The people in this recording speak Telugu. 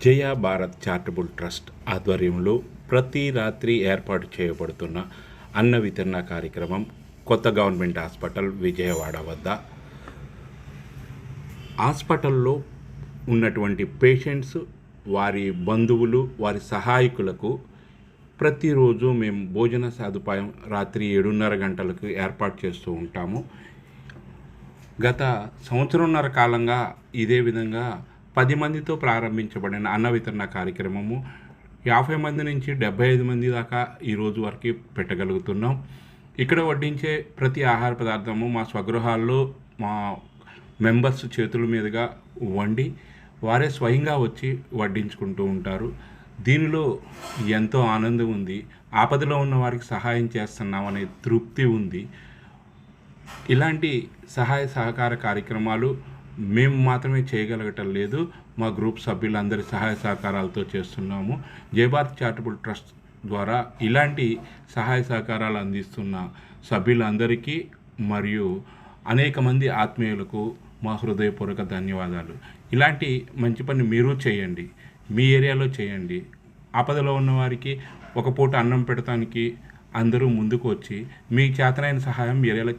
జయ భారత్ చారిటబుల్ ట్రస్ట్ ఆధ్వర్యంలో ప్రతి రాత్రి ఏర్పాటు చేయబడుతున్న అన్న వితరణ కార్యక్రమం కొత్త గవర్నమెంట్ హాస్పిటల్ విజయవాడ వద్ద హాస్పిటల్లో ఉన్నటువంటి పేషెంట్స్, వారి బంధువులు, వారి సహాయకులకు ప్రతిరోజు మేము భోజన సదుపాయం రాత్రి 7:30 గంటలకు ఏర్పాటు చేస్తూ ఉంటాము. గత సంవత్సరంన్నర కాలంగా ఇదే విధంగా 10 మందితో ప్రారంభించబడిన అన్న వితరణ కార్యక్రమము 50 మంది నుంచి 75 మంది దాకా ఈరోజు వరకు పెట్టగలుగుతున్నాం. ఇక్కడ వడ్డించే ప్రతి ఆహార పదార్థము మా స్వగృహాల్లో మా మెంబర్స్ చేతుల మీదుగా వండి వారే స్వయంగా వచ్చి వడ్డించుకుంటూ ఉంటారు. దీనిలో ఎంతో ఆనందం ఉంది. ఆపదలో ఉన్న వారికి సహాయం చేస్తున్నామనే తృప్తి ఉంది. ఇలాంటి సహాయ సహకార కార్యక్రమాలు మేము మాత్రమే చేయగలగటం లేదు, మా గ్రూప్ సభ్యులందరి సహాయ సహకారాలతో చేస్తున్నాము. జయభారత్ చారిటబుల్ ట్రస్ట్ ద్వారా ఇలాంటి సహాయ సహకారాలు అందిస్తున్న సభ్యులందరికీ మరియు అనేక మంది ఆత్మీయులకు మా హృదయపూర్వక ధన్యవాదాలు. ఇలాంటి మంచి పని మీరు చేయండి, మీ ఏరియాలో చేయండి. ఆపదలో ఉన్నవారికి ఒక పూట అన్నం పెడతానికి అందరూ ముందుకు వచ్చి మీ చేతనైన సహాయం మీ ఏరియాలో